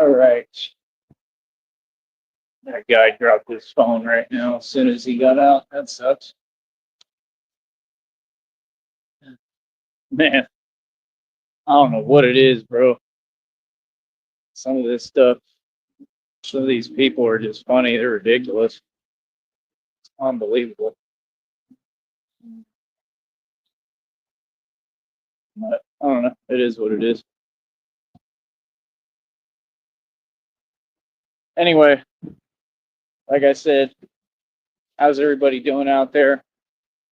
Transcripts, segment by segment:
All right. That guy dropped his phone right now as soon as he got out. That sucks. Man, I don't know what it is, bro. Some of this stuff, some of these people are just funny. They're ridiculous. It's unbelievable. But I don't know. It is what it is. Anyway, like I said, how's everybody doing out there?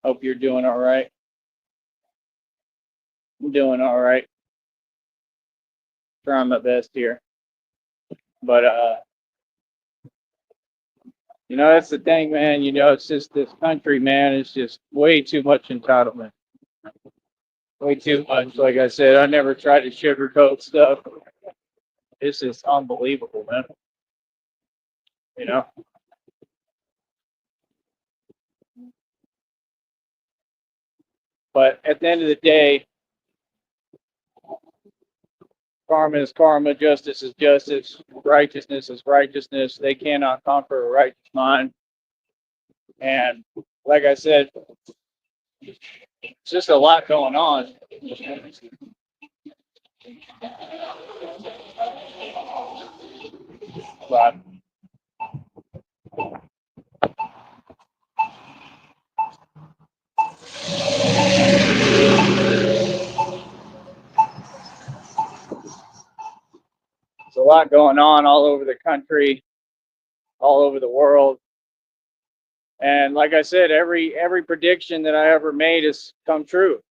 Hope you're doing all right. I'm doing all right. Trying my best here. But that's the thing, man. It's just this country, man. It's just way too much entitlement. Way too much. Like I said, I never tried to sugarcoat stuff. It's just unbelievable, man. You know. But at the end of the day, karma is karma, justice is justice, righteousness is righteousness. They cannot conquer a righteous mind. And like I said, it's just a lot going on. But there's a lot going on all over the country, all over the world. And like I said, every prediction that I ever made has come true.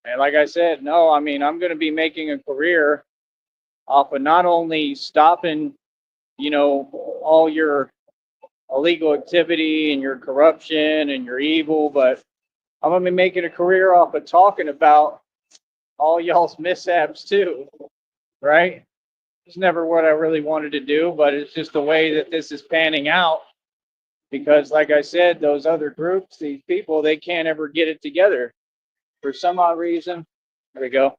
And like I said, no, I mean, I'm going to be making a career off of not only stopping, all your illegal activity and your corruption and your evil, but I'm going to be making a career off of talking about all y'all's mishaps too, right? It's never what I really wanted to do, but it's just the way that this is panning out. Because, like I said, those other groups, these people, they can't ever get it together for some odd reason. There we go.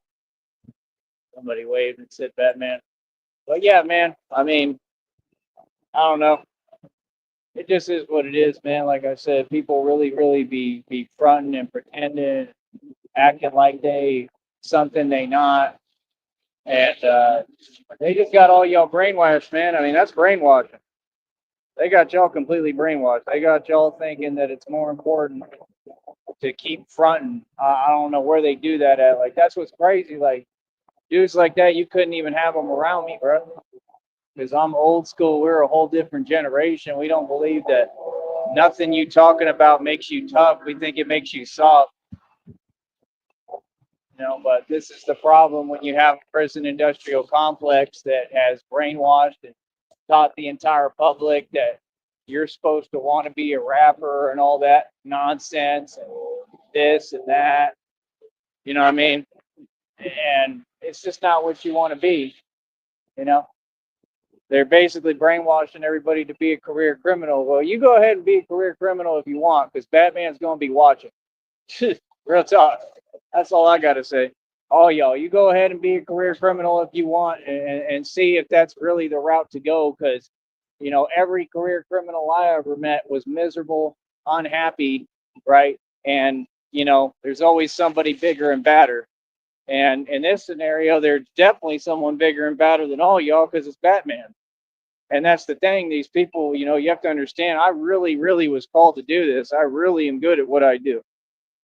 Somebody waved and said Batman. But yeah, man, I mean, I don't know. It just is what it is, man. Like I said, people really, really be fronting and pretending, acting like they something they not, and they just got all y'all brainwashed, man. I mean, that's brainwashing. They got y'all completely brainwashed. They got y'all thinking that it's more important to keep fronting. I don't know where they do that at. Like, that's what's crazy. Like, dudes like that, you couldn't even have them around me, bro. Because I'm old school. We're a whole different generation. We don't believe that nothing you talking about makes you tough. We think it makes you soft. But this is the problem when you have a prison industrial complex that has brainwashed and taught the entire public that you're supposed to want to be a rapper and all that nonsense and this and that. You know what I mean? And it's just not what you want to be. You know, they're basically brainwashing everybody to be a career criminal. Well, you go ahead and be a career criminal if you want, because Batman's going to be watching. Real talk. That's all I got to say. All y'all, you go ahead and be a career criminal if you want, and see if that's really the route to go. Because, every career criminal I ever met was miserable, unhappy, right? And, there's always somebody bigger and badder. And in this scenario, there's definitely someone bigger and badder than all y'all because it's Batman. And that's the thing. These people, you have to understand, I really, really was called to do this. I really am good at what I do.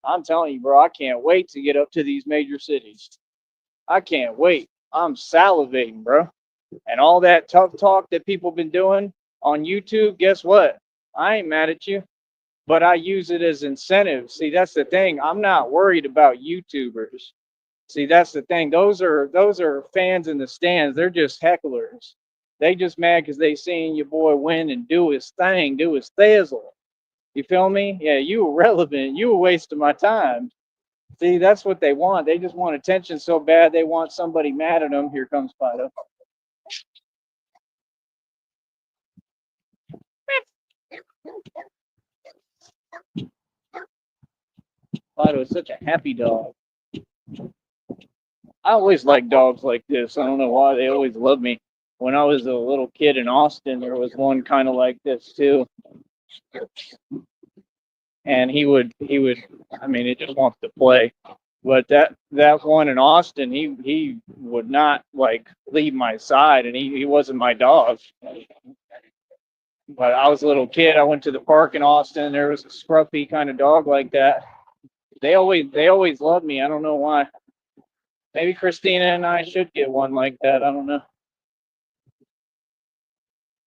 I'm telling you, bro, I can't wait to get up to these major cities. I can't wait. I'm salivating, bro. And all that tough talk that people been doing on YouTube, guess what? I ain't mad at you, but I use it as incentive. See, that's the thing. I'm not worried about YouTubers. See, that's the thing. Those are fans in the stands. They're just hecklers. They just mad because they seen your boy win and do his thing, do his thizzle. You feel me? Yeah, you were relevant. You were wasting my time. See, that's what they want. They just want attention so bad they want somebody mad at them. Here comes Fido. Fido is such a happy dog. I always like dogs like this. I don't know why they always love me. when I was a little kid in Austin, there was one kind of like this too, and he would. I mean, it just wants to play. But that one in Austin, he would not like leave my side, and he wasn't my dog. But I was a little kid. I went to the park in Austin. There was a scruffy kind of dog like that. They always loved me. I don't know why. Maybe Christina and I should get one like that. I don't know.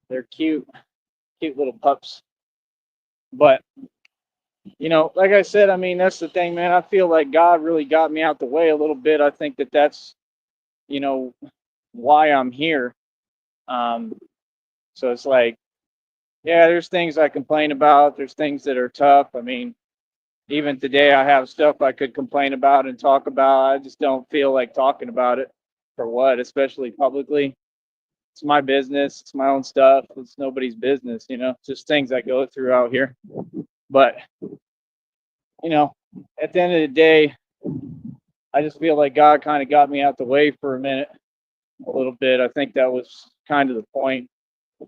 They're cute, cute little pups. But like I said, I mean that's the thing, man. I feel like God really got me out the way a little bit. I think that's you know why I'm here. Um, so it's like, yeah, there's things I complain about. There's things that are tough. I mean, even today, I have stuff I could complain about and talk about. I just don't feel like talking about it. For what? Especially publicly. It's my business. It's my own stuff. It's nobody's business. It's just things I go through out here. But you know, at the end of the day, I just feel like God kind of got me out the way for a minute, a little bit. I think that was kind of the point.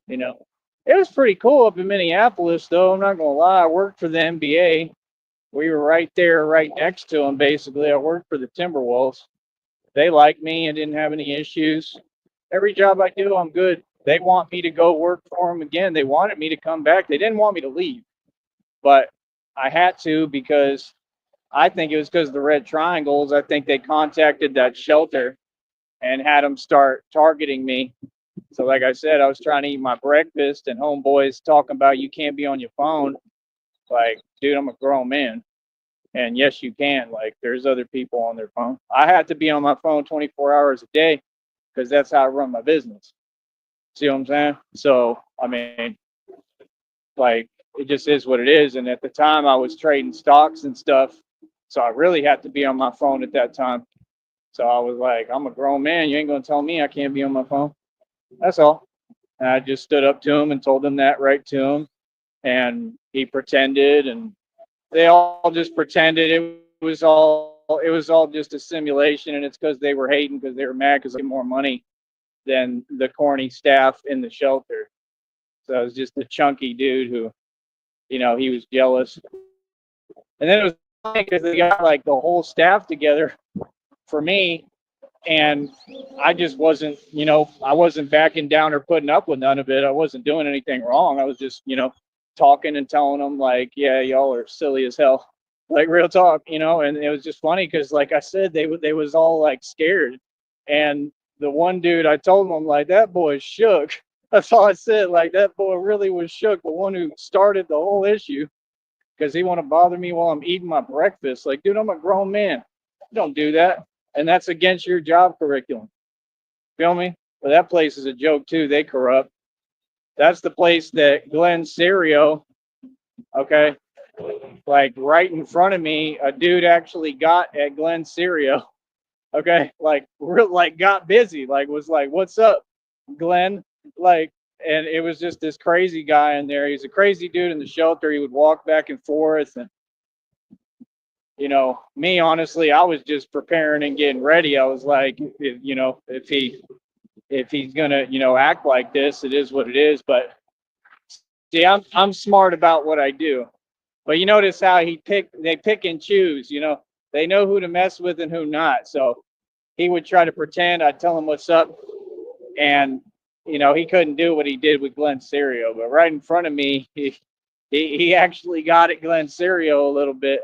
You know, it was pretty cool up in Minneapolis, though. I'm not gonna lie. I worked for the NBA. We were right there, right next to them. Basically, I worked for the Timberwolves. They liked me and didn't have any issues. Every job I do, I'm good. They want me to go work for them again. They wanted me to come back. They didn't want me to leave, but I had to because I think it was because of the Red Triangles. I think they contacted that shelter and had them start targeting me. So, like I said, I was trying to eat my breakfast, and homeboys talking about you can't be on your phone. Like, dude, I'm a grown man. And yes, you can. Like, there's other people on their phone. I had to be on my phone 24 hours a day because that's how I run my business. See what I'm saying? So, I mean, like, it just is what it is. And at the time, I was trading stocks and stuff. So I really had to be on my phone at that time. So I was like, I'm a grown man. You ain't going to tell me I can't be on my phone. That's all. And I just stood up to him and told him that right to him. And he pretended, and they all just pretended it was all just a simulation, and it's because they were hating because they were mad because they get more money than the corny staff in the shelter. So it was just a chunky dude who, he was jealous. And then it was funny because they got like the whole staff together for me, and I just wasn't, I wasn't backing down or putting up with none of it. I wasn't doing anything wrong. I was just, talking and telling them like, yeah, y'all are silly as hell, like real talk, And it was just funny because, like I said, they was all like scared, and the one dude I told him, I'm like, that boy shook. That's all I said. Like that boy really was shook. The one who started the whole issue because he want to bother me while I'm eating my breakfast. Like, dude, I'm a grown man. Don't do that, and that's against your job curriculum. Feel me? But that place is a joke too. They corrupt. That's the place that Glenn Serio, okay, like right in front of me, a dude actually got at Glenn Serio, okay, like real, like got busy, like was like, "What's up, Glenn?" Like, and it was just this crazy guy in there. He's a crazy dude in the shelter. He would walk back and forth, and me honestly, I was just preparing and getting ready. I was like, if he's gonna, act like this, it is what it is. But see, I'm smart about what I do. But you notice how they pick and choose, they know who to mess with and who not. So he would try to pretend I'd tell him what's up, and he couldn't do what he did with Glenn Serio. But right in front of me, he actually got at Glenn Serio a little bit.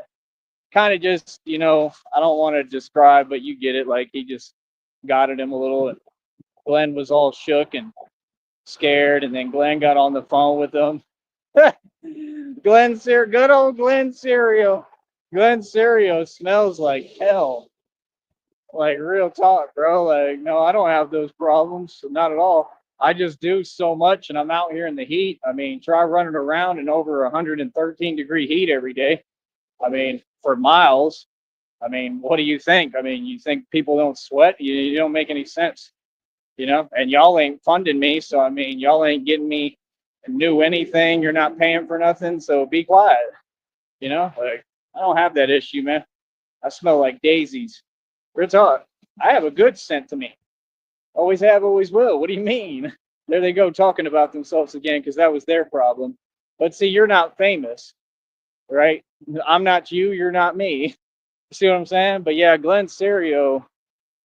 Kind of just, I don't want to describe, but you get it. Like he just got at him a little, and Glenn was all shook and scared, and then Glenn got on the phone with him. Good old Glenn Serio. Glenn Serio smells like hell. Like real talk, bro. Like, no, I don't have those problems. Not at all. I just do so much, and I'm out here in the heat. I mean, try running around in over 113-degree heat every day. I mean, for miles. I mean, what do you think? I mean, you think people don't sweat? You don't make any sense, And y'all ain't funding me, so I mean, y'all ain't getting me new anything. You're not paying for nothing, so be quiet. Like I don't have that issue, man. I smell like daisies. Real talk. I have a good scent to me. Always have, always will. What do you mean? There they go talking about themselves again because that was their problem. But see, you're not famous, right? I'm not you, you're not me. See what I'm saying? But yeah, Glenn Serio,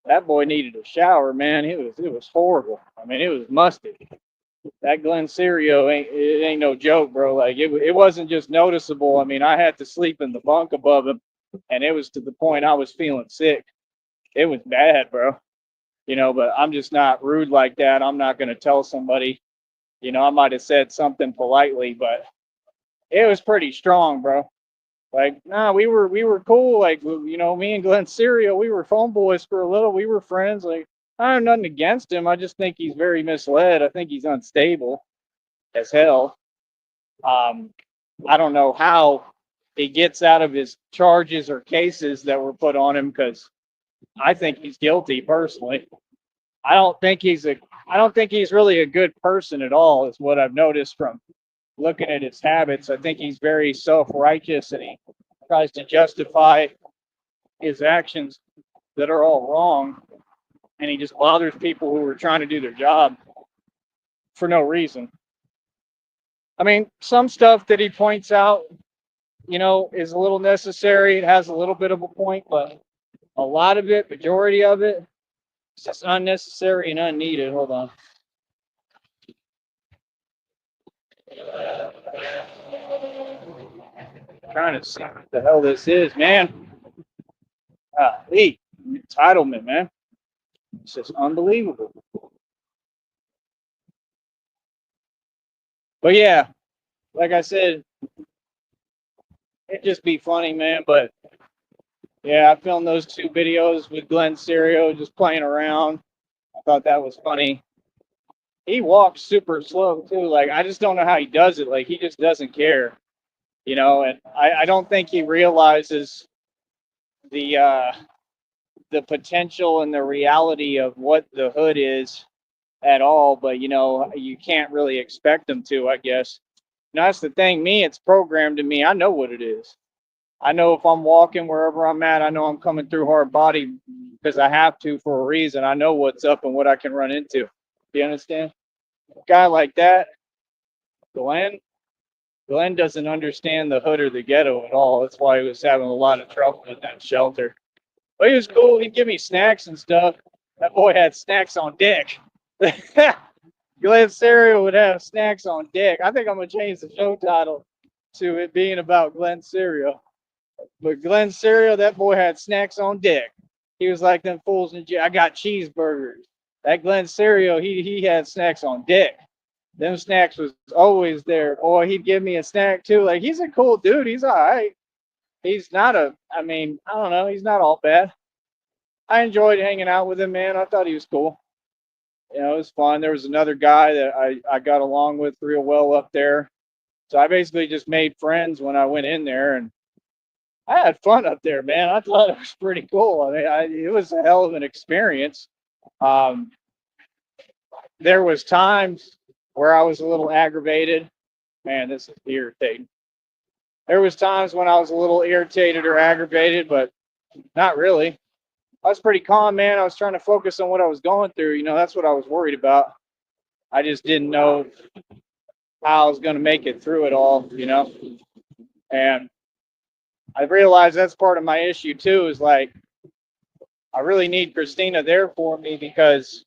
that boy needed a shower, man. It was horrible. I mean, it was musty. That Glenn Serio ain't no joke, bro. Like it wasn't just noticeable. I mean, I had to sleep in the bunk above him, and it was to the point I was feeling sick. It was bad, bro. But I'm just not rude like that. I'm not gonna tell somebody. I might have said something politely, but it was pretty strong, bro. Like, nah, we were cool. Like, me and Glenn Serio, we were phone boys for a little. We were friends. Like, I have nothing against him. I just think he's very misled. I think he's unstable as hell. Um, I don't know how he gets out of his charges or cases that were put on him because I think he's guilty personally. I don't think he's really a good person at all, is what I've noticed from looking at his habits. I think he's very self-righteous and he tries to justify his actions that are all wrong, and he just bothers people who are trying to do their job for no reason. I mean, some stuff that he points out, is a little necessary. It has a little bit of a point, but a lot of it, majority of it, is just unnecessary and unneeded. Hold on. Trying to see what the hell this is, man. Entitlement, man. It's just unbelievable. But yeah, like I said, it'd just be funny, man. But yeah, I filmed those 2 videos with Glenn Serio just playing around. I thought that was funny. He walks super slow too. Like, I just don't know how he does it. Like, he just doesn't care, and I don't think he realizes the the potential and the reality of what the hood is at all. But you can't really expect them to, I guess. That's the thing. It's programmed to me. I know what it is. I know if I'm walking wherever I'm at, I know I'm coming through hard body because I have to for a reason. I know what's up and what I can run into. Do you understand? A guy like that, Glenn, Glenn doesn't understand the hood or the ghetto at all. That's why he was having a lot of trouble in that shelter. But he was cool. He'd give me snacks and stuff. That boy had snacks on deck. Glenn Serio would have snacks on deck. I think I'm gonna change the show title to it being about Glenn Serio. But Glenn Serio, that boy had snacks on deck. He was like them fools in jail. I got cheeseburgers. That Glenn Serio, he had snacks on deck. Them snacks was always there. Boy, he'd give me a snack too. Like, he's a cool dude. He's all right. He's not I don't know. He's not all bad. I enjoyed hanging out with him, man. I thought he was cool. It was fun. There was another guy that I got along with real well up there. So I basically just made friends when I went in there, and I had fun up there, man. I thought it was pretty cool. I mean, it was a hell of an experience. Um, there was times where I was a little aggravated. Man, this is irritating. There was times when I was a little irritated or aggravated, but not really. I was pretty calm, man. I was trying to focus on what I was going through. That's what I was worried about. I just didn't know how I was going to make it through it all, And I realized that's part of my issue too, is like, I really need Christina there for me because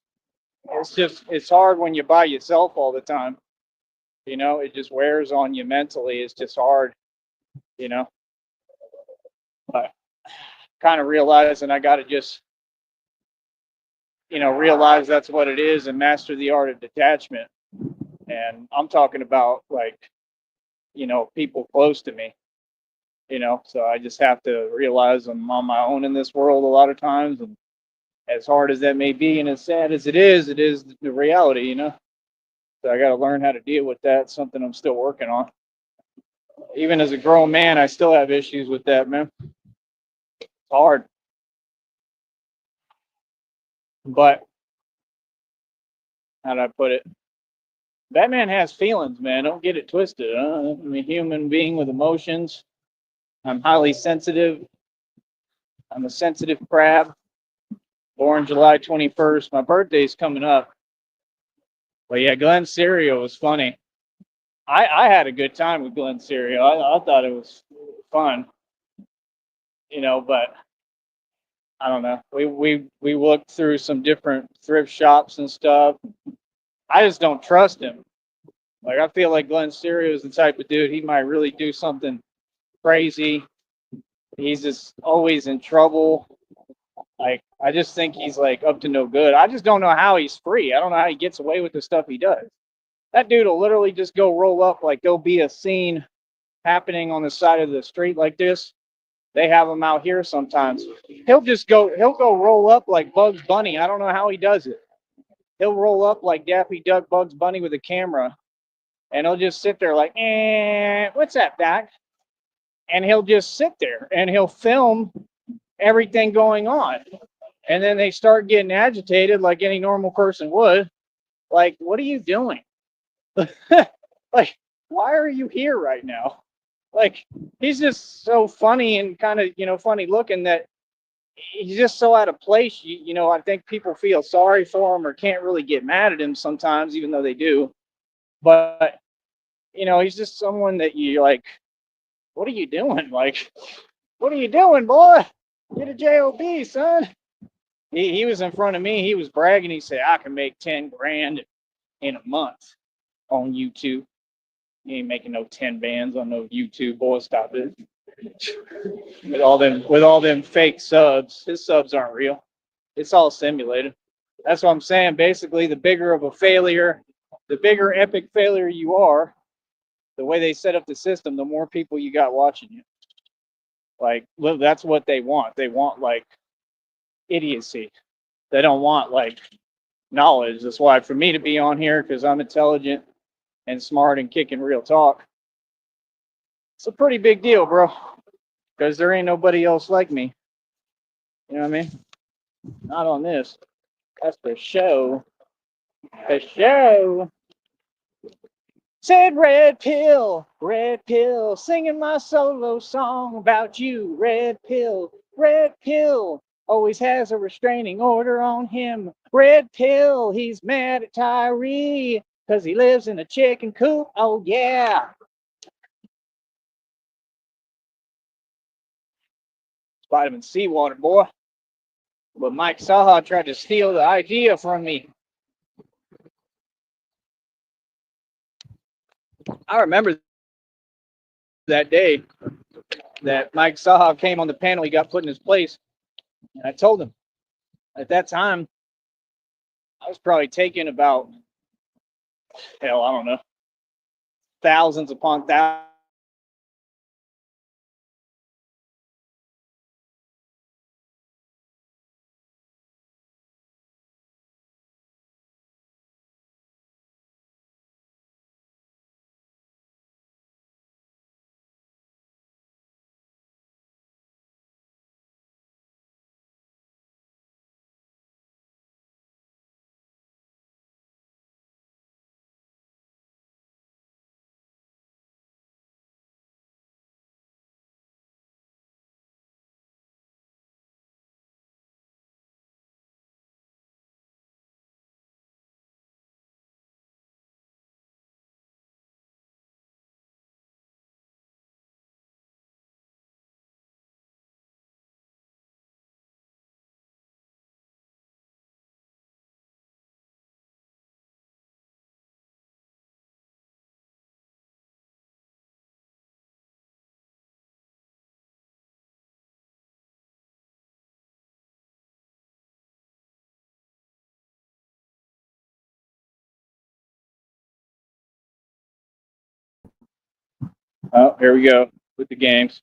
it's hard when you're by yourself all the time. It just wears on you mentally. It's just hard, you know. But kind of realizing I got to just, realize that's what it is and master the art of detachment. And I'm talking about, like, people close to me, so I just have to realize I'm on my own in this world a lot of times. And as hard as that may be and as sad as it is the reality, So I got to learn how to deal with that. It's something I'm still working on. Even as a grown man, I still have issues with that, man. It's hard. But how do I put it? Batman has feelings, man. Don't get it twisted. I'm a human being with emotions. I'm highly sensitive. I'm a sensitive crab. Born July 21st. My birthday's coming up. But yeah, Glenn Serio was funny. I had a good time with Glenn Serio. I thought it was fun, but I don't know. We looked through some different thrift shops and stuff. I just don't trust him. Like I feel like Glenn Serio is the type of dude he might really do something crazy. He's just always in trouble. Like I just think he's like up to no good. I just don't know how he's free. I don't know how he gets away with the stuff he does. That dude will literally just go roll up like there'll be a scene happening on the side of the street like this. They have him out here sometimes. He'll go roll up like Bugs Bunny. I don't know how he does it. He'll roll up like Daffy Duck Bugs Bunny with a camera and he'll just sit there like, what's that, Doc? And he'll just sit there and he'll film everything going on. And then they start getting agitated like any normal person would. Like, what are you doing? Like, why are you here right now? Like, he's just so funny and kind of, funny looking that he's just so out of place. I think people feel sorry for him or can't really get mad at him sometimes, even though they do. But, he's just someone that you like, what are you doing? Like, what are you doing, boy? Get a job, son. He was in front of me. He was bragging. He said, I can make 10 grand in a month on YouTube. You ain't making no 10 bands on no YouTube, boy. Stop it. With all them fake subs. His subs aren't real. It's all simulated. That's what I'm saying. Basically, the bigger of a failure, the bigger epic failure you are, the way they set up the system, the more people you got watching you. Like, that's what they want. They want like idiocy. They don't want like knowledge. That's why for me to be on here, because I'm intelligent and smart and kicking real talk, it's a pretty big deal, bro. Because there ain't nobody else like me. You know what I mean? Not on this. That's for show. For show. Said red pill, singing my solo song about you. Red pill, always has a restraining order on him. Red pill, he's mad at Tyree because he lives in a chicken coop. Oh, yeah. It's vitamin C water, boy. But Mike Saha tried to steal the idea from me. I remember that day that Mike Saha came on the panel. He got put in his place. And I told him at that time, I was probably taking about, hell, I don't know, thousands upon thousands Oh, here we go with the games.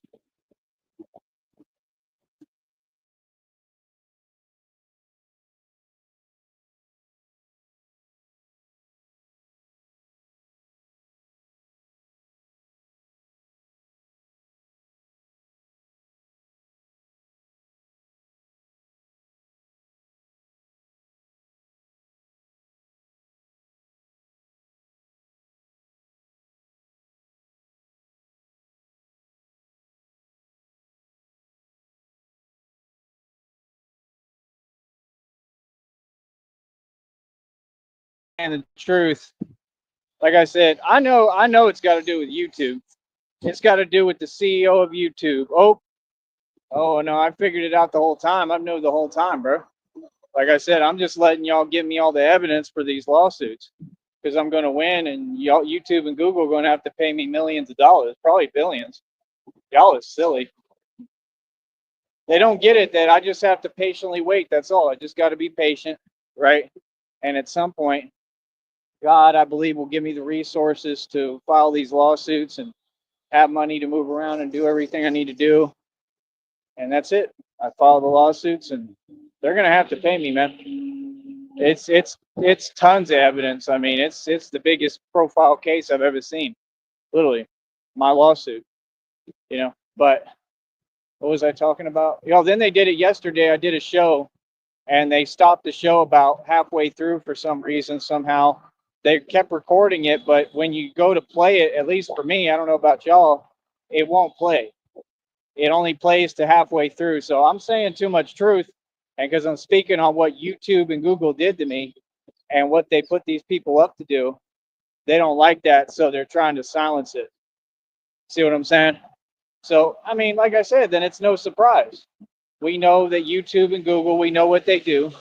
the truth. Like I said, I know it's got to do with YouTube. It's got to do with the CEO of YouTube. Oh no, I figured it out the whole time. I've known the whole time, bro. Like I said, I'm just letting y'all give me all the evidence for these lawsuits because I'm going to win, and y'all, YouTube and Google, are going to have to pay me millions of dollars, probably billions. Y'all is silly. They don't get it that I just have to patiently wait. That's all. I just got to be patient, right? And at some point, God, I believe, will give me the resources to file these lawsuits and have money to move around and do everything I need to do. And that's it. I file the lawsuits, and they're gonna have to pay me, man. It's tons of evidence. I mean, it's the biggest profile case I've ever seen. Literally, my lawsuit. But what was I talking about? Then they did it yesterday. I did a show, and they stopped the show about halfway through for some reason. Somehow they kept recording it, but when you go to play it, at least for me, I don't know about y'all, it won't play. It only plays to halfway through. So I'm saying too much truth, and because I'm speaking on what YouTube and Google did to me and what they put these people up to do, they don't like that, so they're trying to silence it. See what I'm saying? So, I mean, like I said, then it's no surprise. We know that YouTube and Google, we know what they do,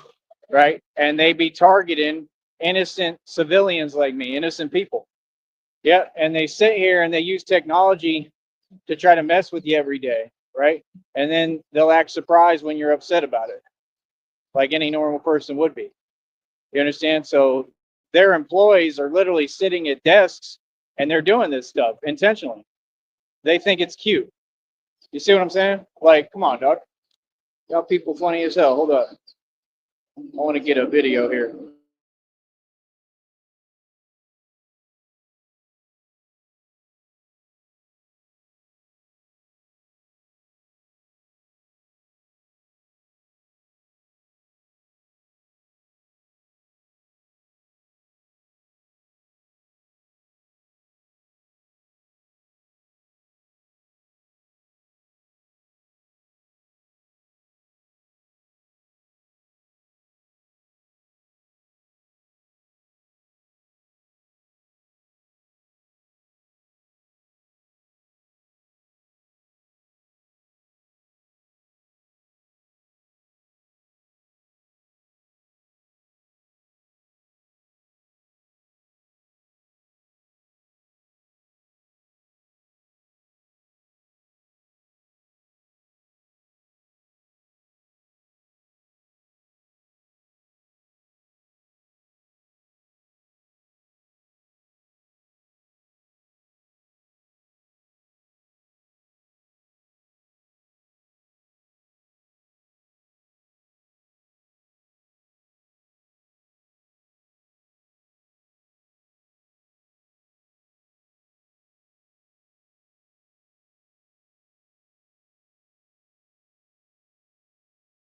right? And they be targeting innocent civilians like me, innocent people. Yeah, and they sit here and they use technology to try to mess with you every day, right? And then they'll act surprised when you're upset about it, like any normal person would be. You understand? So their employees are literally sitting at desks and they're doing this stuff intentionally. They think it's cute. You see what I'm saying? Like, come on, dog. Y'all people funny as hell. Hold up. I want to get a video here.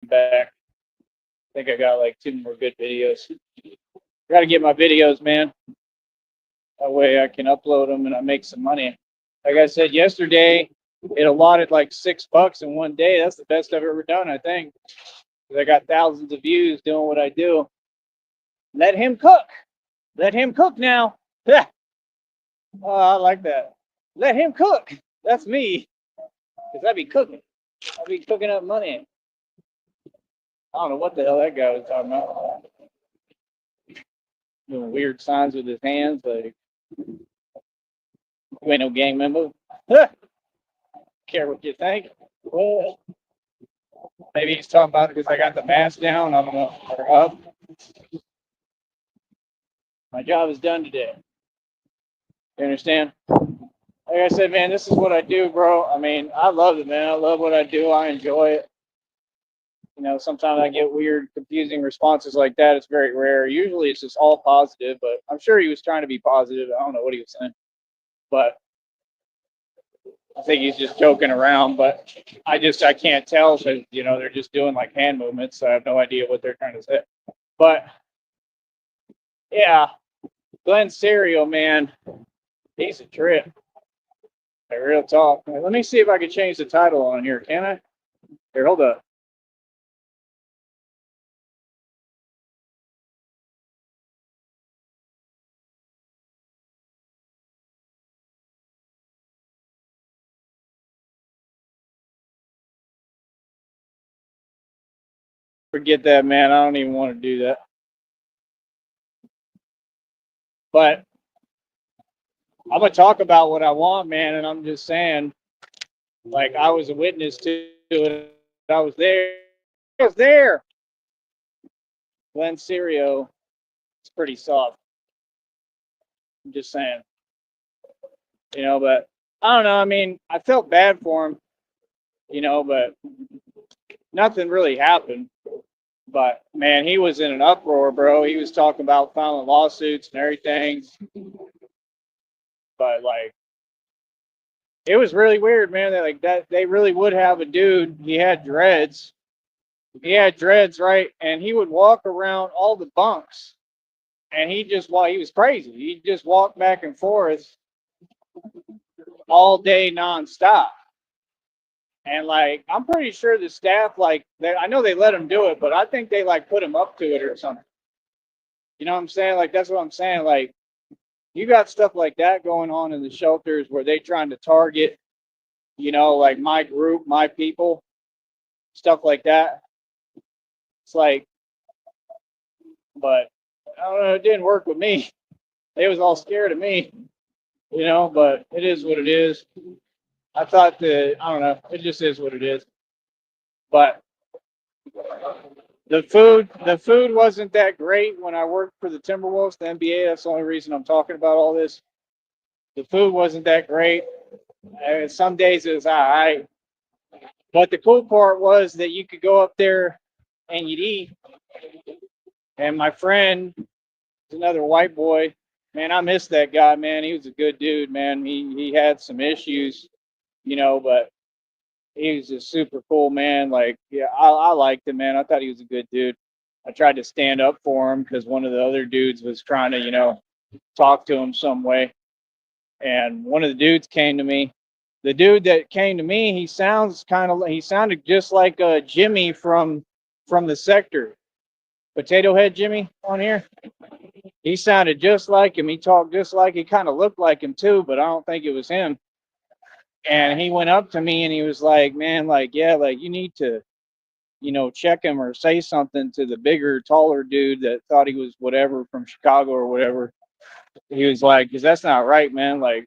Back. I think I got like 2 more good videos. Got to get my videos, man. That way I can upload them and I make some money. Like I said yesterday, it allotted like $6 in one day. That's the best I've ever done, I think. I got thousands of views doing what I do. Let him cook. Let him cook now. Oh, I like that. Let him cook. That's me. Because I be cooking. I be cooking up money. I don't know what the hell that guy was talking about. Doing weird signs with his hands, like, you ain't no gang member. Care what you think. Well, maybe he's talking about it because I got the mask down. I don't know. Or up. My job is done today. You understand? Like I said, man, this is what I do, bro. I mean, I love it, man. I love what I do. I enjoy it. Sometimes I get weird, confusing responses like that. It's very rare. Usually it's just all positive, but I'm sure he was trying to be positive. I don't know what he was saying, but I think he's just joking around. But I can't tell because, they're just doing like hand movements. So I have no idea what they're trying to say. But yeah, Glenn Serial, man, he's a trip. Like, real talk. Let me see if I can change the title on here. Can I? Here, hold up. Forget that, man. I don't even want to do that. But I'm gonna talk about what I want, man, and I'm just saying, like I was a witness to it. I was there. I was there. Glenn Serio is pretty soft. I'm just saying, but I don't know. I mean, I felt bad for him, but nothing really happened. But man, he was in an uproar, bro. He was talking about filing lawsuits and everything. But like, it was really weird, man. That they really would have a dude. He had dreads. He had dreads, right? And he would walk around all the bunks, and he just while he was crazy. He just walked back and forth all day nonstop. And like, I'm pretty sure the staff, like, I know they let him do it, but I think they like put him up to it or something. You know what I'm saying? Like, that's what I'm saying. Like, you got stuff like that going on in the shelters where they trying to target, like my group, my people, stuff like that. It's like, but I don't know, it didn't work with me. They was all scared of me, but it is what it is. I thought that, I don't know, it just is what it is. But the food wasn't that great when I worked for the Timberwolves, the NBA. That's the only reason I'm talking about all this. The food wasn't that great. Some days it was all right. But the cool part was that you could go up there and you'd eat. And my friend, another white boy, man, I miss that guy, man. He was a good dude, man. He had some issues, but he was a super cool man. Like, yeah, I liked him, man. I thought he was a good dude. I tried to stand up for him because one of the other dudes was trying to, talk to him some way. And one of the dudes came to me. The dude that came to me, he sounded just like Jimmy from the sector. Potato Head Jimmy on here. He sounded just like him. He talked just like he kind of looked like him too, but I don't think it was him. And he went up to me and he was like, "Man, like, yeah, like you need to, check him or say something to the bigger, taller dude that thought he was whatever from Chicago or whatever." He was like, "Cause that's not right, man. Like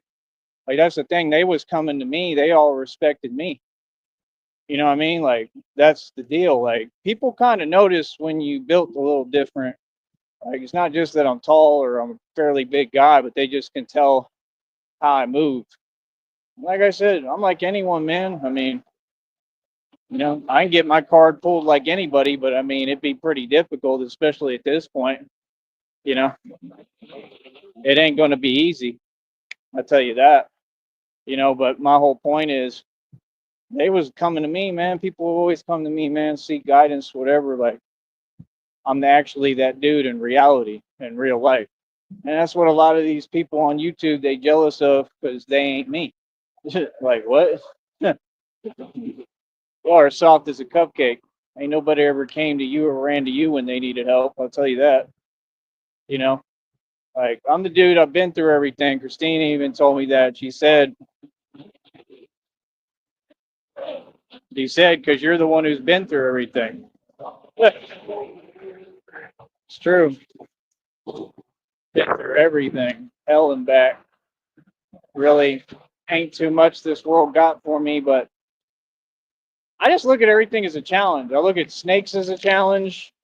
that's the thing. They was coming to me. They all respected me. You know what I mean? Like that's the deal. Like people kind of notice when you built a little different. Like it's not just that I'm tall or I'm a fairly big guy, but they just can tell how I move. Like I said, I'm like anyone, man. I mean, I can get my card pulled like anybody, but I mean, it'd be pretty difficult, especially at this point. You know, it ain't going to be easy. I tell you that. But my whole point is, they was coming to me, man. People always come to me, man, seek guidance, whatever. Like I'm actually that dude in reality, in real life, and that's what a lot of these people on YouTube they jealous of because they ain't me. Like what? Y'all are soft as a cupcake. Ain't nobody ever came to you or ran to you when they needed help. I'll tell you that. You know, like I'm the dude. I've been through everything. Christina even told me that. She said, because you're the one who's been through everything. It's true. Been through everything, hell and back. Really ain't too much this world got for me, but I just look at everything as a challenge. I look at snakes as a challenge.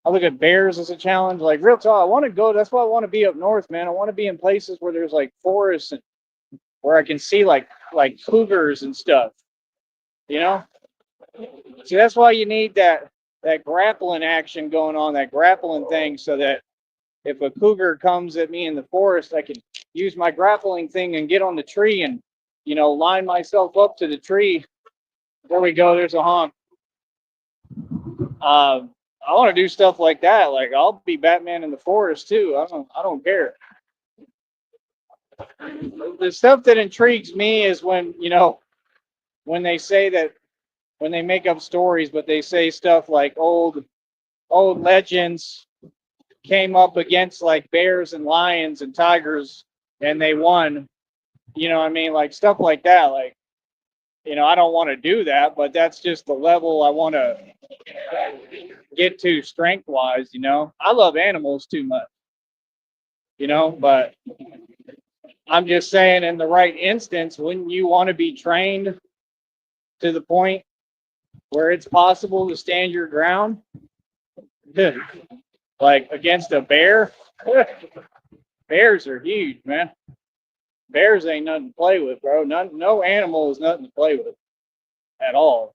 I look at bears as a challenge. Like real talk, I want to go. That's why I want to be up north, man. I want to be in places where there's like forests and where I can see like cougars and stuff. You know. See, that's why you need that grappling action going on, that grappling thing, so that if a cougar comes at me in the forest, I can use my grappling thing and get on the tree and line myself up to the tree. There we go. There's a honk. I want to do stuff like that. Like I'll be Batman in the forest too. I don't care. The stuff that intrigues me is when they say that when they make up stories, but they say stuff like old legends came up against like bears and lions and tigers and they won. You know what I mean? Like stuff like that. Like I don't want to do that, but that's just the level I want to get to strength wise. I love animals too much, but I'm just saying in the right instance, wouldn't you want to be trained to the point where it's possible to stand your ground? Like against a bear? Bears are huge, man. Bears ain't nothing to play with, bro. No animal is nothing to play with at all.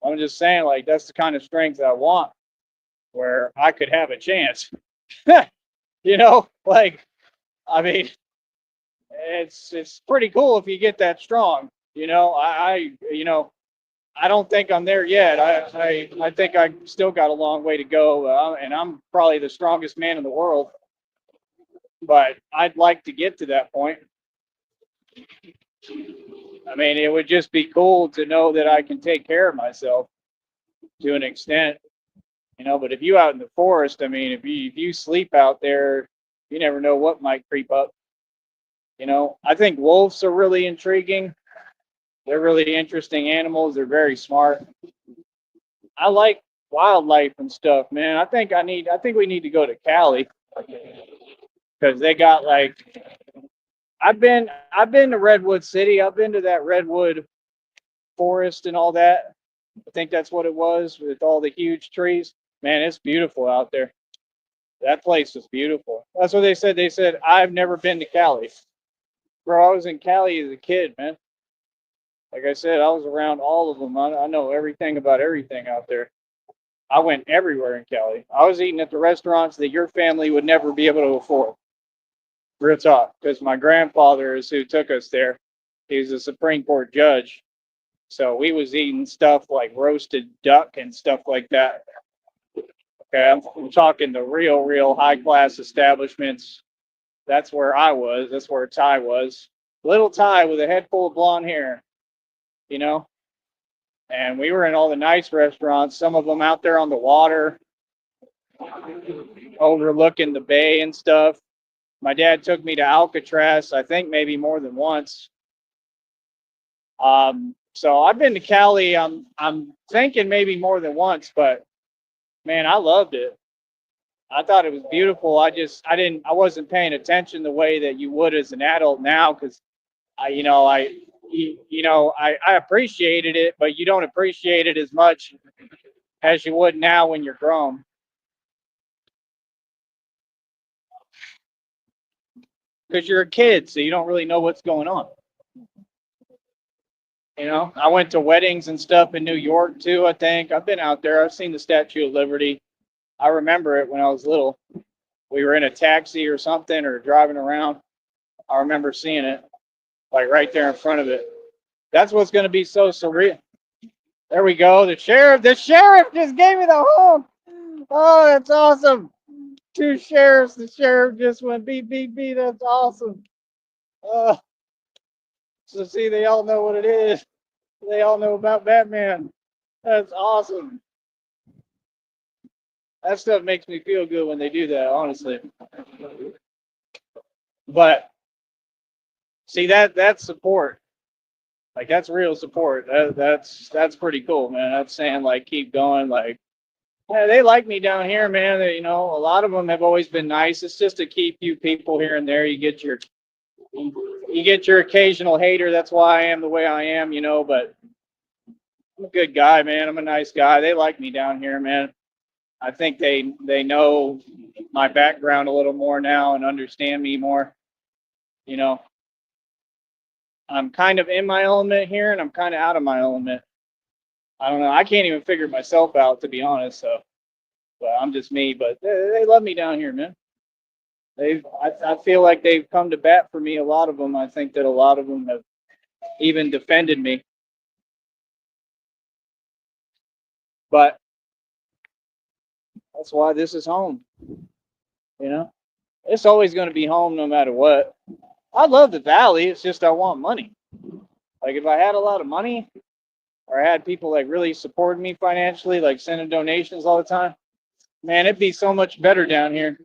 I'm just saying, like, that's the kind of strength I want where I could have a chance. Like, I mean, it's pretty cool if you get that strong. I don't think I'm there yet. I think I still got a long way to go, and I'm probably the strongest man in the world. But I'd like to get to that point. I mean, it would just be cool to know that I can take care of myself to an extent, But if you out in the forest, I mean, if you sleep out there, you never know what might creep up. I think wolves are really intriguing. They're really interesting animals. They're very smart. I like wildlife and stuff, man. I think we need to go to Cali because they got like I've been to Redwood City. I've been to that redwood forest and all that. I think that's what it was with all the huge trees. Man, it's beautiful out there. That place was beautiful. That's what they said. They said I've never been to Cali. Bro, I was in Cali as a kid, man. Like I said, I was around all of them. I know everything about everything out there. I went everywhere in Cali. I was eating at the restaurants that your family would never be able to afford. Real talk, because my grandfather is who took us there. He was a Supreme Court judge. So we was eating stuff like roasted duck and stuff like that. Okay, I'm talking the real high class establishments. That's where I was. That's where Ty was. Little Ty with a head full of blonde hair, you know. And we were in all the nice restaurants. Some of them out there on the water, overlooking the bay and stuff. My dad took me to Alcatraz, I think maybe more than once. So I've been to Cali. I'm thinking maybe more than once, but man, I loved it. I thought it was beautiful. I wasn't paying attention the way that you would as an adult now, because I appreciated it, but you don't appreciate it as much as you would now when you're grown. Because you're a kid, so you don't really know what's going on. I went to weddings and stuff in New York too, I think. I've been out there. I've seen the Statue of Liberty. I remember it when I was little. We were in a taxi or something or driving around. I remember seeing it, like right there in front of it. That's what's going to be so surreal. There we go. The sheriff just gave me the honk. Oh, that's awesome. Two sheriffs. The sheriff just went beep, beep, beep. That's awesome. So see, they all know what it is. They all know about Batman. That's awesome. That stuff makes me feel good when they do that, honestly. But see, that's support. Like that's real support. That's pretty cool, man. That's saying like keep going. Like, yeah, they like me down here, man. A lot of them have always been nice. It's just to keep you people here and there. You get your occasional hater. That's why I am the way I am, But I'm a good guy, man. I'm a nice guy. They like me down here, man. I think they know my background a little more now and understand me more. I'm kind of in my element here, and I'm kind of out of my element. I don't know. I can't even figure myself out, to be honest. So, but I'm just me. But they love me down here, man. I feel like they've come to bat for me. A lot of them. I think that a lot of them have even defended me. But that's why this is home. It's always going to be home no matter what. I love the valley. It's just I want money. Like if I had a lot of money, or I had people like really supporting me financially, like sending donations all the time, man, it'd be so much better down here.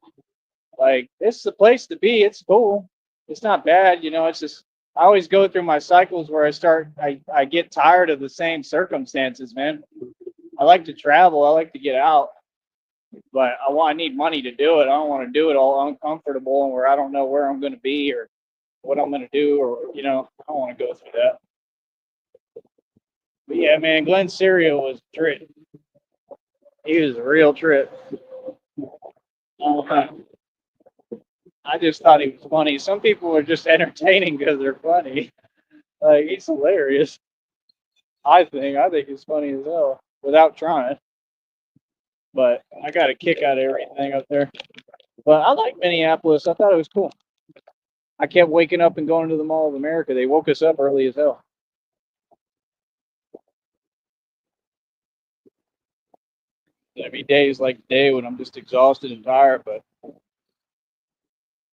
Like it's the place to be. It's cool. It's not bad, It's just I always go through my cycles where I get tired of the same circumstances, man. I like to travel. I like to get out, but I need money to do it. I don't want to do it all uncomfortable and where I don't know where I'm going to be or what I'm going to do, or, I don't want to go through that. But yeah, man, Glenn Serio was a trip. He was a real trip. Uh, I just thought he was funny. Some people are just entertaining because they're funny. Like, he's hilarious. I think he's funny as hell without trying. But I got a kick out of everything up there. But I like Minneapolis. I thought it was cool. I kept waking up and going to the Mall of America. They woke us up early as hell. Every day is like the day when I'm just exhausted and tired. But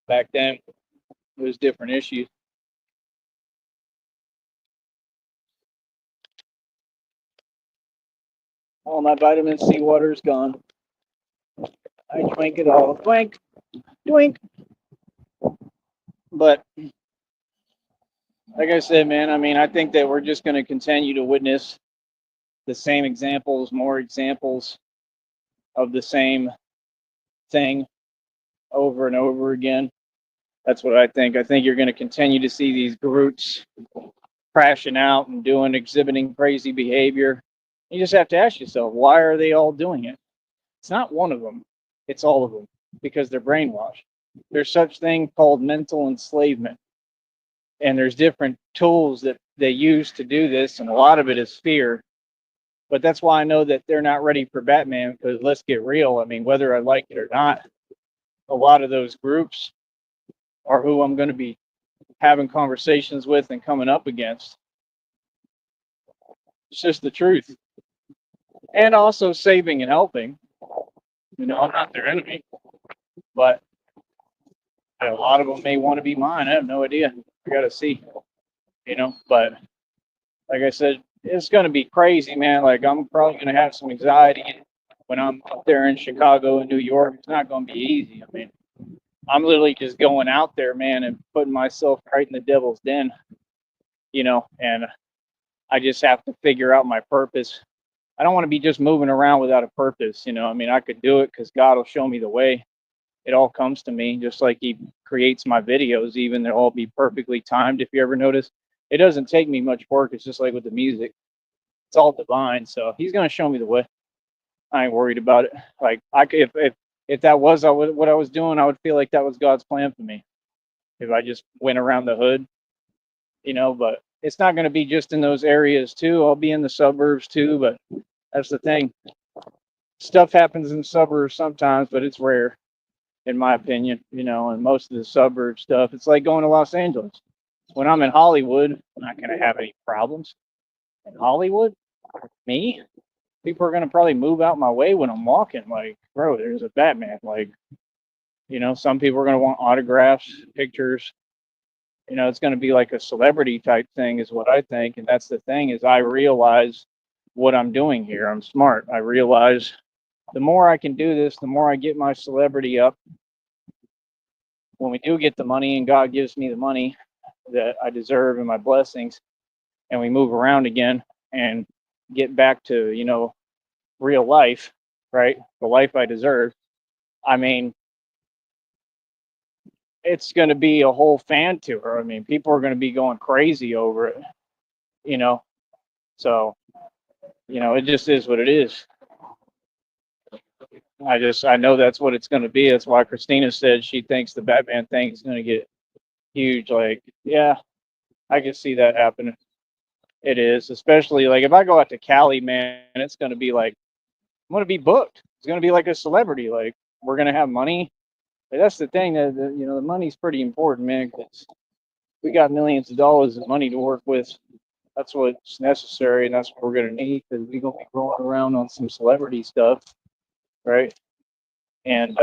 back then, it was different issues. All my vitamin C water is gone. I drink it all. Twink, twink. But like I said, man, I mean, I think that we're just going to continue to witness the same examples, more examples of the same thing over and over again. That's what I think. I think you're going to continue to see these groups crashing out and exhibiting crazy behavior. You just have to ask yourself, why are they all doing it? It's not one of them, it's all of them because they're brainwashed. There's such thing called mental enslavement, and there's different tools that they use to do this, and a lot of it is fear. But that's why I know that they're not ready for Batman, because let's get real. I mean, whether I like it or not, a lot of those groups are who I'm going to be having conversations with and coming up against. It's just the truth. And also saving and helping. I'm not their enemy, but a lot of them may want to be mine. I have no idea. I got to see, But like I said, it's going to be crazy, man. Like, I'm probably going to have some anxiety when I'm up there in Chicago and New York. It's not going to be easy. I mean, I'm literally just going out there, man, and putting myself right in the devil's den, and I just have to figure out my purpose. I don't want to be just moving around without a purpose. I mean, I could do it because God will show me the way. It all comes to me, just like He creates my videos. Even they'll all be perfectly timed. If you ever notice, it doesn't take me much work. It's just like with the music; it's all divine. So He's gonna show me the way. I ain't worried about it. Like, if that was what I was doing, I would feel like that was God's plan for me. If I just went around the hood, But it's not going to be just in those areas too. I'll be in the suburbs too, but that's the thing. Stuff happens in the suburbs sometimes, but it's rare, in my opinion. And most of the suburb stuff, it's like going to Los Angeles. When I'm in Hollywood, I'm not going to have any problems. In Hollywood, me, people are going to probably move out my way when I'm walking. Like, bro, there's a Batman. Like, some people are going to want autographs, pictures. It's going to be like a celebrity type thing, is what I think. And that's the thing, is I realize what I'm doing here. I'm smart. I realize the more I can do this, the more I get my celebrity up. When we do get the money and God gives me the money that I deserve and my blessings, and we move around again and get back to, real life, right? The life I deserve. I mean, it's going to be a whole fan tour. I mean, people are going to be going crazy over it, you know. So, it just is what it is. I know that's what it's going to be. That's why Christina said she thinks the Batman thing is going to get huge. Like, yeah, I can see that happening. It is, especially like if I go out to Cali, man, it's going to be like I'm going to be booked. It's going to be like a celebrity. Like, we're going to have money. But that's the thing, that the money's pretty important, man. Because we got millions of dollars of money to work with. That's what's necessary, and that's what we're going to need, because we're going to be rolling around on some celebrity stuff, right? And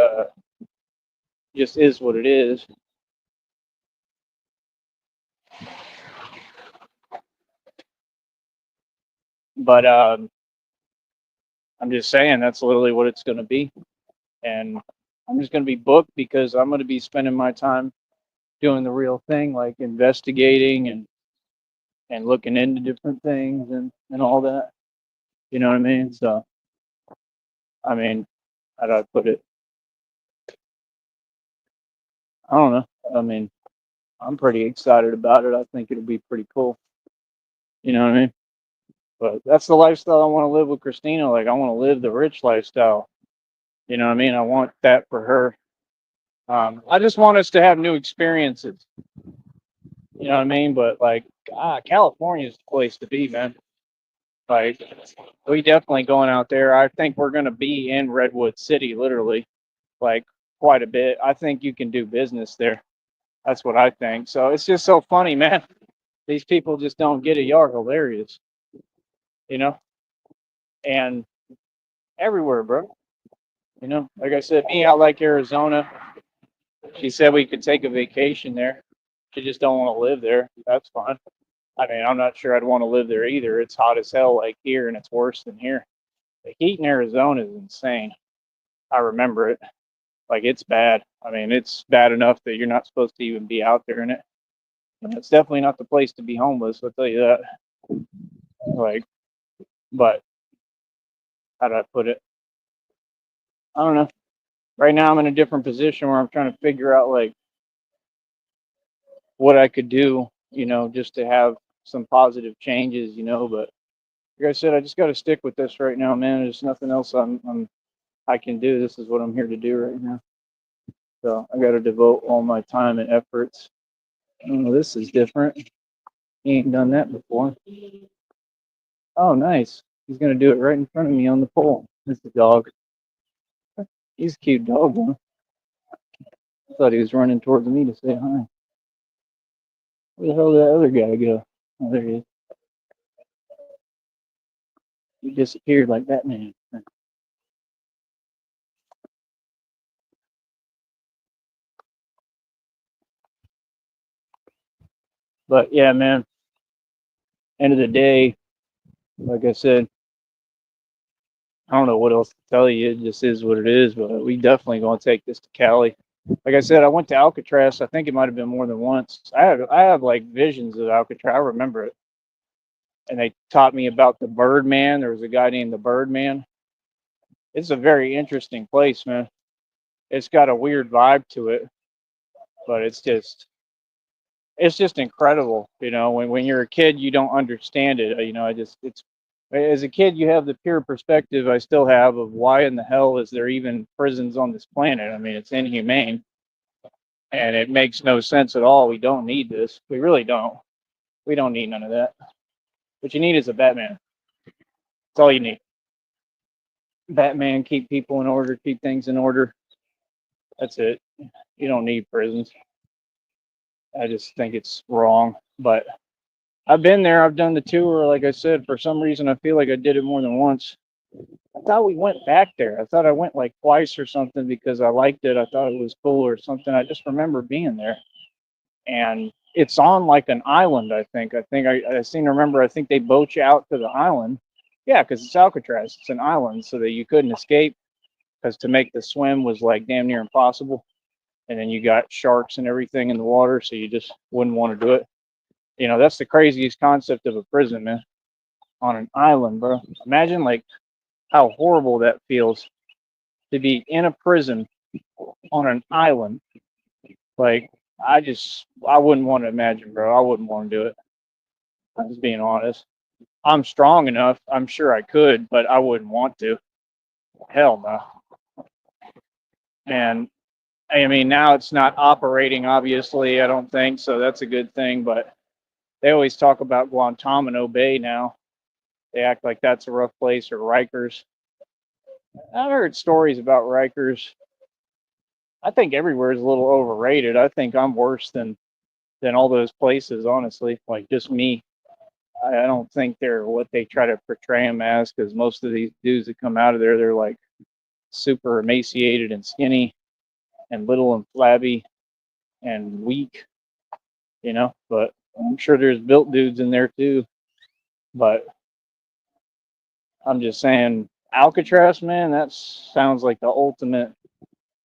just is what it is. But I'm just saying that's literally what it's going to be, and I'm just going to be booked because I'm going to be spending my time doing the real thing, like investigating and looking into different things and all that. You know what I mean? So, I mean, how do I put it? I don't know. I mean, I'm pretty excited about it. I think it'll be pretty cool. You know what I mean? But that's the lifestyle I want to live with Christina. Like, I want to live the rich lifestyle. You know what I mean? I want that for her. I just want us to have new experiences. You know what I mean? But like, California is the place to be, man. Like, we definitely going out there. I think we're gonna be in Redwood City, literally, like quite a bit. I think you can do business there. That's what I think. So it's just so funny, man. These people just don't get it. Y'all are hilarious, you know, and everywhere, bro. You know, like I said, me, I like Arizona. She said we could take a vacation there. She just don't want to live there. That's fine. I mean, I'm not sure I'd want to live there either. It's hot as hell like here, and it's worse than here. The heat in Arizona is insane. I remember it. Like, it's bad. I mean, it's bad enough that you're not supposed to even be out there in it. And it's definitely not the place to be homeless, I'll tell you that. Like, but how do I put it? I don't know. Right now I'm in a different position where I'm trying to figure out like what I could do, just to have some positive changes, but like I said, I just got to stick with this right now, man. There's nothing else I can do. This is what I'm here to do right now. So I got to devote all my time and efforts. Oh, this is different. He ain't done that before. Oh, nice. He's gonna do it right in front of me on the pole. It's the dog. He's a cute dog, huh? I thought he was running towards me to say hi. Where the hell did that other guy go? Oh, there he is. He disappeared like Batman. But yeah, man. End of the day, like I said, I don't know what else to tell you. It just is what it is. But we definitely gonna take this to Cali. Like I said, I went to Alcatraz. I think it might have been more than once. I have like visions of Alcatraz. I remember it, and they taught me about the Birdman. There was a guy named the Birdman. It's a very interesting place, man. It's got a weird vibe to it, but it's just incredible. When you're a kid, you don't understand it. I just it's as a kid, you have the pure perspective I still have of why in the hell is there even prisons on this planet? I mean, it's inhumane and it makes no sense at all. We don't need this. We really don't. We don't need none of that. What you need is a Batman. That's all you need. Batman, keep people in order, keep things in order. That's it. You don't need prisons. I just think it's wrong. But I've been there. I've done the tour. Like I said, for some reason, I feel like I did it more than once. I thought we went back there. I thought I went like twice or something because I liked it. I thought it was cool or something. I just remember being there. And it's on like an island, I think. I seem to remember, I think they boat you out to the island. Yeah, because it's Alcatraz. It's an island so that you couldn't escape because to make the swim was like damn near impossible. And then you got sharks and everything in the water, so you just wouldn't want to do it. That's the craziest concept of a prison, man. On an island, bro. Imagine like how horrible that feels to be in a prison on an island. Like I wouldn't want to imagine, bro. I wouldn't want to do it. I'm just being honest. I'm strong enough. I'm sure I could, but I wouldn't want to. Hell no. And I mean, now it's not operating, obviously. I don't think so. That's a good thing. But they always talk about Guantanamo Bay now. They act like that's a rough place, or Rikers. I've heard stories about Rikers. I think everywhere is a little overrated. I think I'm worse than all those places, honestly. Like just me. I don't think they're what they try to portray them as because most of these dudes that come out of there, they're like super emaciated and skinny and little and flabby and weak, But I'm sure there's built dudes in there too. But I'm just saying, Alcatraz, man, that sounds like the ultimate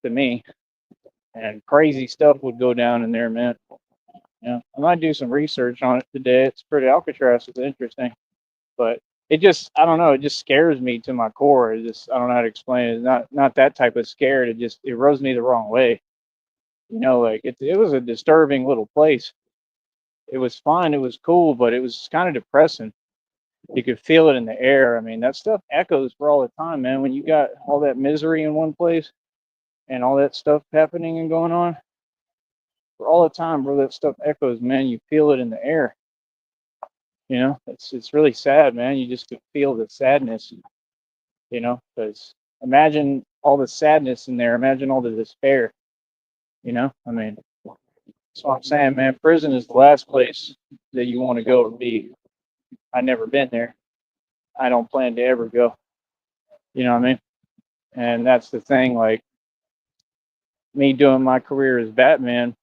to me. and crazy stuff would go down in there, man. Yeah, I might do some research on it today. It's pretty Alcatraz is interesting, but it just I don't know. It just scares me to my core. It just I don't know how to explain it. It's not that type of scared. It rubs me the wrong way. Like it was a disturbing little place. It was fun. It was cool, but it was kind of depressing. You could feel it in the air. I mean, that stuff echoes for all the time, man. When you got all that misery in one place and all that stuff happening and going on for all the time, bro, that stuff echoes, man. You feel it in the air. It's really sad, man. You just could feel the sadness, because imagine all the sadness in there. Imagine all the despair, I mean, that's what I'm saying, man. Prison is the last place that you want to go or be. I never been there. I don't plan to ever go. You know what I mean? And that's the thing, like me doing my career as Batman,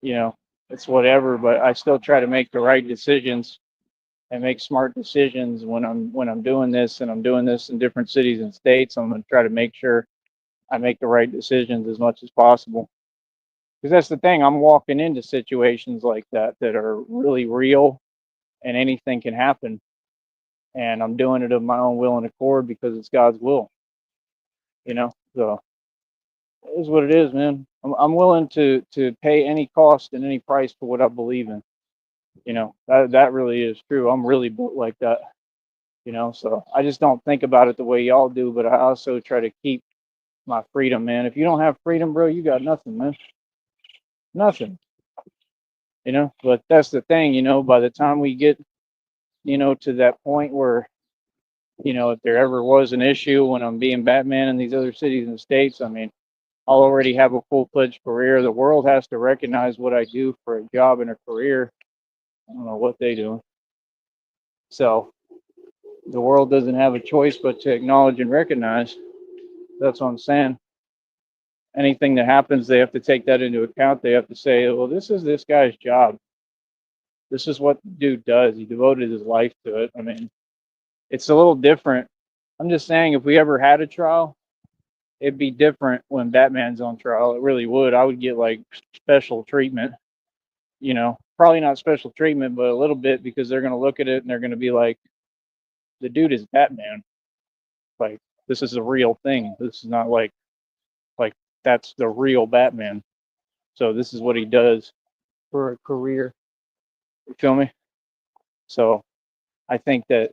you know, it's whatever, but I still try to make the right decisions and make smart decisions when I'm doing this, and I'm doing this in different cities and states. I'm going to try to make sure I make the right decisions as much as possible. Because that's the thing, I'm walking into situations like that are really real, and anything can happen. And I'm doing it of my own will and accord because it's God's will, So it is what it is, man. I'm willing to pay any cost and any price for what I believe in. That really is true. I'm really built like that. So I just don't think about it the way y'all do, but I also try to keep my freedom, man. If you don't have freedom, bro, you got nothing, man. Nothing. But that's the thing, by the time we get, to that point where, if there ever was an issue when I'm being Batman in these other cities and states, I mean, I'll already have a full-fledged career. The world has to recognize what I do for a job and a career. I don't know what they do. So the world doesn't have a choice but to acknowledge and recognize. That's what I'm saying. Anything that happens, they have to take that into account. They have to say, well, this is this guy's job. This is what the dude does. He devoted his life to it. I mean, it's a little different. I'm just saying, if we ever had a trial, it'd be different when Batman's on trial. It really would. I would get like special treatment, probably not special treatment, but a little bit, because they're going to look at it and they're going to be like, the dude is Batman. Like, this is a real thing. This is not like that's the real Batman. So this is what he does for a career. You feel me? So I think that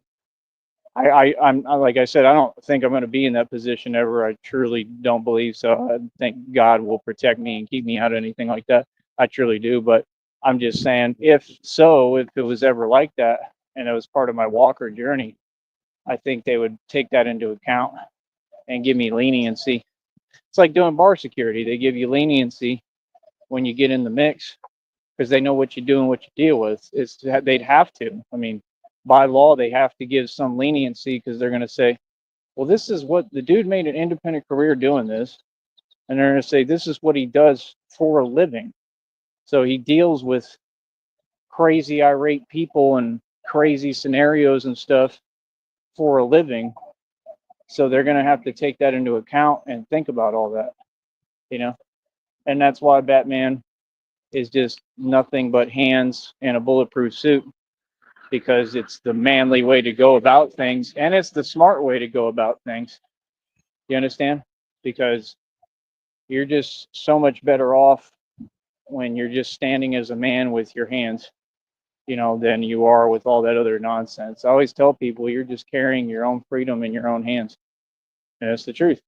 I'm like I said, I don't think I'm going to be in that position ever. I truly don't believe so. I think God will protect me and keep me out of anything like that. I truly do. But I'm just saying, if it was ever like that and it was part of my Walker journey, I think they would take that into account and give me leniency. It's like doing bar security. They give you leniency when you get in the mix because they know what you do and what you deal with. They'd have to. I mean, by law, they have to give some leniency because they're going to say, well, this is what the dude made an independent career doing this. And they're going to say, this is what he does for a living. So he deals with crazy irate people and crazy scenarios and stuff for a living. So they're going to have to take that into account and think about all that, and that's why Batman is just nothing but hands and a bulletproof suit, because it's the manly way to go about things, and it's the smart way to go about things. You understand? Because you're just so much better off when you're just standing as a man with your hands, than you are with all that other nonsense. I always tell people you're just carrying your own freedom in your own hands. And that's the truth.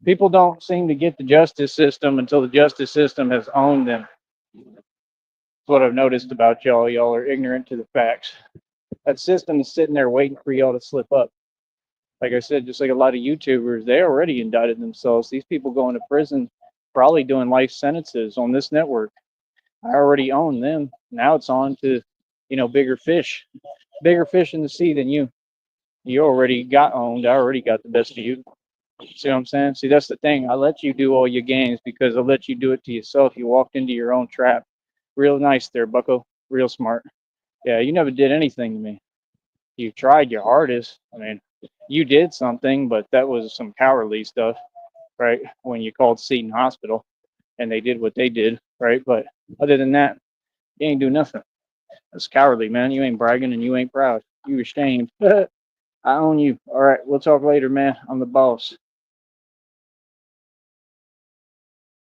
People don't seem to get the justice system until the justice system has owned them. That's what I've noticed about y'all. Y'all are ignorant to the facts. That system is sitting there waiting for y'all to slip up. Like I said, just like a lot of YouTubers, they already indicted themselves. These people going to prison, probably doing life sentences on this network. I already own them. Now it's on to, bigger fish in the sea than you. You already got owned. I already got the best of you. See what I'm saying? See, that's the thing. I let you do all your games because I let you do it to yourself. You walked into your own trap. Real nice there, Bucko. Real smart. Yeah, you never did anything to me. You tried your hardest. I mean, you did something, but that was some cowardly stuff, right? When you called Seton Hospital. and they did what they did, right? But other than that, you ain't do nothing. That's cowardly, man. You ain't bragging and you ain't proud. You ashamed. I own you. All right, we'll talk later, man. I'm the boss.